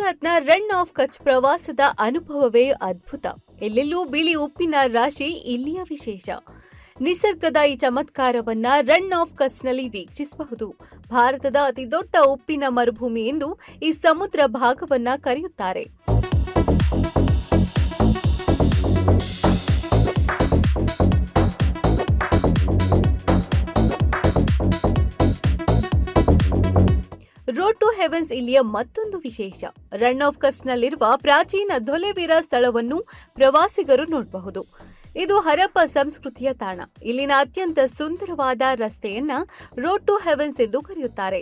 ಗುಜರಾತ್ನ run of ಕಚ್ ಪ್ರವಾಸದ ಅನುಭವವೇ ಅದ್ಭುತ. ಎಲ್ಲೆಲ್ಲೂ ಬಿಳಿ ಉಪ್ಪಿನ ರಾಶಿ ಇಲ್ಲಿಯ ವಿಶೇಷ. ನಿಸರ್ಗದ ಈ ಚಮತ್ಕಾರವನ್ನ ರನ್ ಆಫ್ ಕಚ್ನಲ್ಲಿ ವೀಕ್ಷಿಸಬಹುದು. ಭಾರತದ ಅತಿದೊಡ್ಡ ಉಪ್ಪಿನ ಮರುಭೂಮಿ ಎಂದು ಈ ಸಮುದ್ರ ಭಾಗವನ್ನ ಕರೆಯುತ್ತಾರೆ. ರೋಡ್ ಟು ಹೆವೆನ್ಸ್ ಇಲ್ಲಿಯ ಮತ್ತೊಂದು ವಿಶೇಷ. ರನ್ ಆಫ್ ಕಚ್ನಲ್ಲಿರುವ ಪ್ರಾಚೀನ ಧೊಲೆವೀರ ಸ್ಥಳವನ್ನು ಪ್ರವಾಸಿಗರು ನೋಡಬಹುದು. ಇದು ಹರಪ್ಪ ಸಂಸ್ಕೃತಿಯ ತಾಣ. ಇಲ್ಲಿನ ಅತ್ಯಂತ ಸುಂದರವಾದ ರಸ್ತೆಯನ್ನ ರೋಡ್ ಟು ಹೆವೆನ್ಸ್ ಎಂದು ಕರೆಯುತ್ತಾರೆ.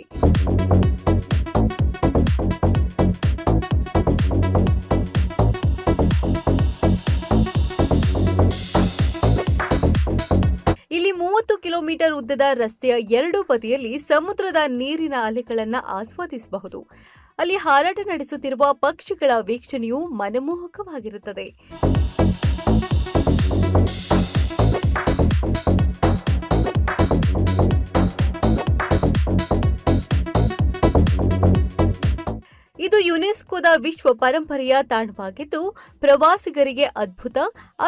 ಇಲ್ಲಿ 30 ಕಿಲೋಮೀಟರ್ ಉದ್ದದ ರಸ್ತೆಯ ಎರಡೂ ಬದಿಯಲ್ಲಿ ಸಮುದ್ರದ ನೀರಿನ ಅಲೆಗಳನ್ನು ಆಸ್ವಾದಿಸಬಹುದು. ಅಲ್ಲಿ ಹಾರಾಟ ನಡೆಸುತ್ತಿರುವ ಪಕ್ಷಿಗಳ ವೀಕ್ಷಣೆಯು ಮನಮೋಹಕವಾಗಿರುತ್ತದೆ. ಇದು ಯುನೆಸ್ಕೋದ ವಿಶ್ವ ಪರಂಪರೆಯ ತಾಣವಾಗಿದ್ದು, ಪ್ರವಾಸಿಗರಿಗೆ ಅದ್ಭುತ,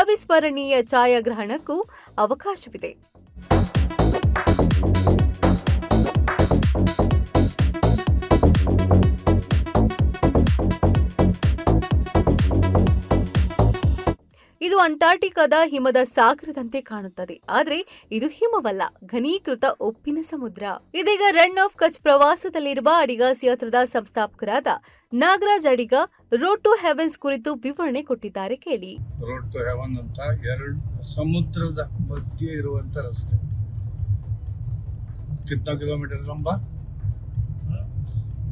ಅವಿಸ್ಮರಣೀಯ ಛಾಯಾಗ್ರಹಣಕ್ಕೂ ಅವಕಾಶವಿದೆ. ಇದು ಅಂಟಾರ್ಟಿಕಾದ ಹಿಮದ ಸಾಗರದಂತೆ ಕಾಣುತ್ತದೆ, ಆದರೆ ಇದು ಹಿಮವಲ್ಲ, ಘನೀಕೃತ ಉಪ್ಪಿನ ಸಮುದ್ರ. ಇದೀಗ ರನ್ ಆಫ್ ಕಚ್ ಪ್ರವಾಸದಲ್ಲಿರುವ ಅಡಿಗ ಸಿಯಾತ್ರದ ಸಂಸ್ಥಾಪಕರಾದ ನಾಗರಾಜ್ ಅಡಿಗ ರೋಡ್ ಟು ಹೆವೆನ್ಸ್ ಕುರಿತು ವಿವರಣೆ ಕೊಟ್ಟಿದ್ದಾರೆ, ಕೇಳಿ. ರೋಡ್ ಟು ಹೆವೆನ್ ಅಂತ ಎರಡು ಸಮುದ್ರದ ಮಧ್ಯೆ ಇರುವಂತ ರಸ್ತೆ. कितना किलोमीटर लंबा?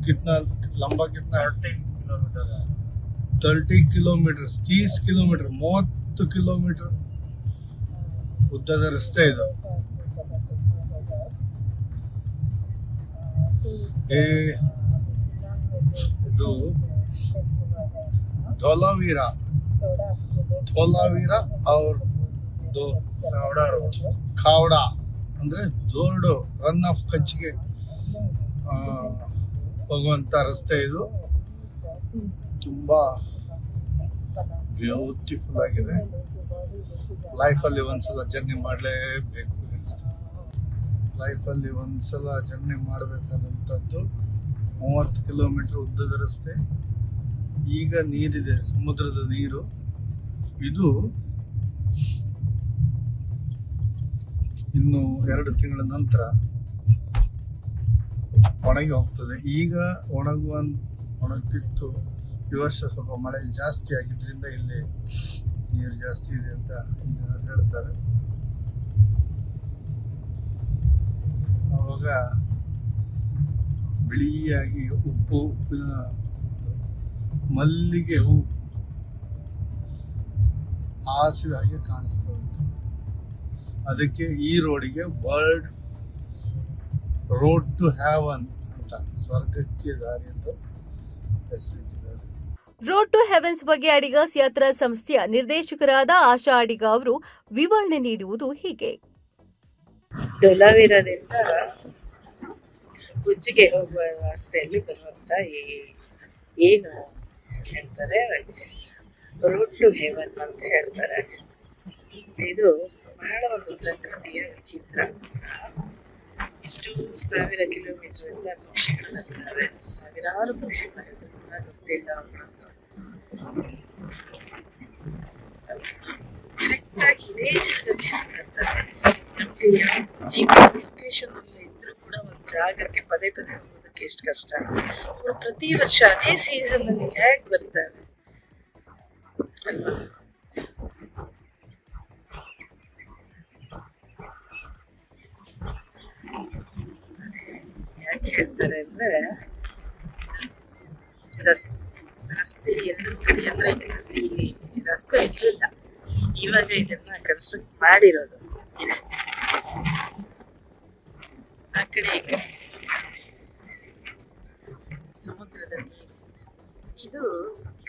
कितना लंबा? कितना 30 किलोमीटर 30 किलोमीटर 30 किलोमीटर ಉದ್ದದ ರಸ್ತೆ ಇದು. ಇದು ಧೋಲಾವೀರ और ಖಾವಡಾ ಅಂದ್ರೆ ದೋರ್ಡು ರನ್ ಆಫ್ ಕಚ್ಗೆ ಹೋಗುವಂತ ರಸ್ತೆ ಇದು. ತುಂಬಾ ಬ್ಯೂಟಿಫುಲ್ ಆಗಿದೆ. ಲೈಫಲ್ಲಿ ಒಂದ್ಸಲ ಜರ್ನಿ ಮಾಡಲೇಬೇಕು. ಲೈಫಲ್ಲಿ ಒಂದ್ಸಲ ಜರ್ನಿ ಮಾಡಬೇಕಾದಂಥದ್ದು 30 ಕಿಲೋಮೀಟರ್ ಉದ್ದದ ರಸ್ತೆ. ಈಗ ನೀರಿದೆ, ಸಮುದ್ರದ ನೀರು. ಇದು ಇನ್ನು 2 ತಿಂಗಳ ನಂತರ ಒಣಗಿ ಹೋಗ್ತದೆ. ಈಗ ಒಣಗ್ತಿತ್ತು. ಈ ವರ್ಷ ಸ್ವಲ್ಪ ಮಳೆ ಜಾಸ್ತಿ ಆಗಿದ್ರಿಂದ ಇಲ್ಲಿ ನೀರು ಜಾಸ್ತಿ ಇದೆ ಅಂತ ಹೇಳ್ತಾರೆ. ಆವಾಗ ಬಿಳಿಯಾಗಿ ಉಪ್ಪಿನ ಮಲ್ಲಿಗೆ ಹೂ ಹಾಸಿದ ಹಾಗೆ ಕಾಣಿಸ್ತಾ ಉಂಟು. ಅದಕ್ಕೆ ಈ ರೋಡಿಗೆ ವರ್ಲ್ಡ್ ರೋಡ್ ಟು ಹೆವೆನ್ ಅಂತ, ಸ್ವರ್ಗಕ್ಕೆ ದಾರಿ ಅಂತ ಹೆಸರಿಟ್ಟಿದ್ದಾರೆ. ರೋಡ್ ಟು ಹೆವೆನ್ಸ್ ಬಗ್ಗೆ ಅಡಿಗ ಸಿಯಾತ್ರಾ ಸಂಸ್ಥೆಯ ನಿರ್ದೇಶಕರಾದ ಆಶಾ ಅಡಿಗ ಅವರು ವಿವರಣೆ ನೀಡುವುದು ಹೀಗೆ. ಧೋಲಾವೀರದಿಂದ ಗುಜ್ಜಿಗೆ ಹೋಗುವ ರಸ್ತೆಯಲ್ಲಿ ಬರುವಂತ ಏನು ಹೇಳ್ತಾರೆ ರೋಡ್ ಟು ಹೆವೆನ್ ಅಂತ ಹೇಳ್ತಾರೆ. ಇದು ಬಹಳ ಒಂದು ಪ್ರಕೃತಿಯ ವಿಚಿತ್ರ. ಎಷ್ಟು ಸಾವಿರ ಕಿಲೋಮೀಟರ್ ಇಂದ ಪಕ್ಷಿಗಳು ಬರ್ತವೆ. ಸಾವಿರಾರು ಪಕ್ಷಿಗಳ ಹೆಸರು ಗೊತ್ತಿಲ್ಲ ಅವರದ್ದು. ಕರೆಕ್ಟ್ ಆಗಿ ಇದೇ ಜಾಗಕ್ಕೆ ಬರ್ತದೆ. ನಮ್ಗೆ GPS ಲೊಕೇಶನ್ ಅಲ್ಲಿ ಇದ್ರೂ ಕೂಡ ಒಂದು ಜಾಗಕ್ಕೆ ಪದೇ ಹೋಗೋದಕ್ಕೆ ಎಷ್ಟು ಕಷ್ಟ. ಅವರು ಪ್ರತಿ ವರ್ಷ ಅದೇ ಸೀಸನ್ ಅಲ್ಲಿ ಹೇಗೆ ಬರ್ತಾರೆ ಅಲ್ವಾ? ಯಾಕೆ ಹೇಳ್ತಾರೆ ಅಂದ್ರೆ, ರಸ್ತೆ ಎರಡು ಕಡೆ ಅಂದ್ರೆ ಇಲ್ಲಿ ರಸ್ತೆ ಇರಲಿಲ್ಲ, ಇವಾಗ ಇದನ್ನ ಕನ್ಸ್ಟ್ರಕ್ಟ್ ಮಾಡಿರೋದು. ಆ ಕಡೆ ಈ ಕಡೆ ಸಮುದ್ರದ ನೀರು ಇದು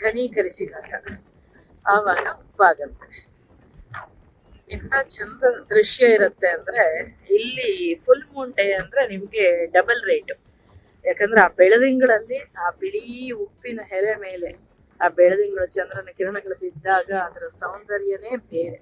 ಘನೀಕರಿಸಿದಾಗ ಆವಾಗ ಉಪ್ಪಾಗತ್ತೆ. ಎಂತ ಚಂದ ದೃಶ್ಯ ಇರುತ್ತೆ ಅಂದ್ರೆ, ಇಲ್ಲಿ ಫುಲ್ ಮೂನ್ ಡೇ ಅಂದ್ರೆ ನಿಮ್ಗೆ ಡಬಲ್ ರೇಟ್. ಯಾಕಂದ್ರೆ ಆ ಬೆಳದಿಂಗಳಲ್ಲಿ ಆ ಬಿಳಿ ಉಪ್ಪಿನ ಹೆರೆ ಮೇಲೆ ಆ ಬೆಳದಿಂಗಳು ಚಂದ್ರನ ಕಿರಣಗಳು ಬಿದ್ದಾಗ ಅದರ ಸೌಂದರ್ಯನೇ ಬೇರೆ.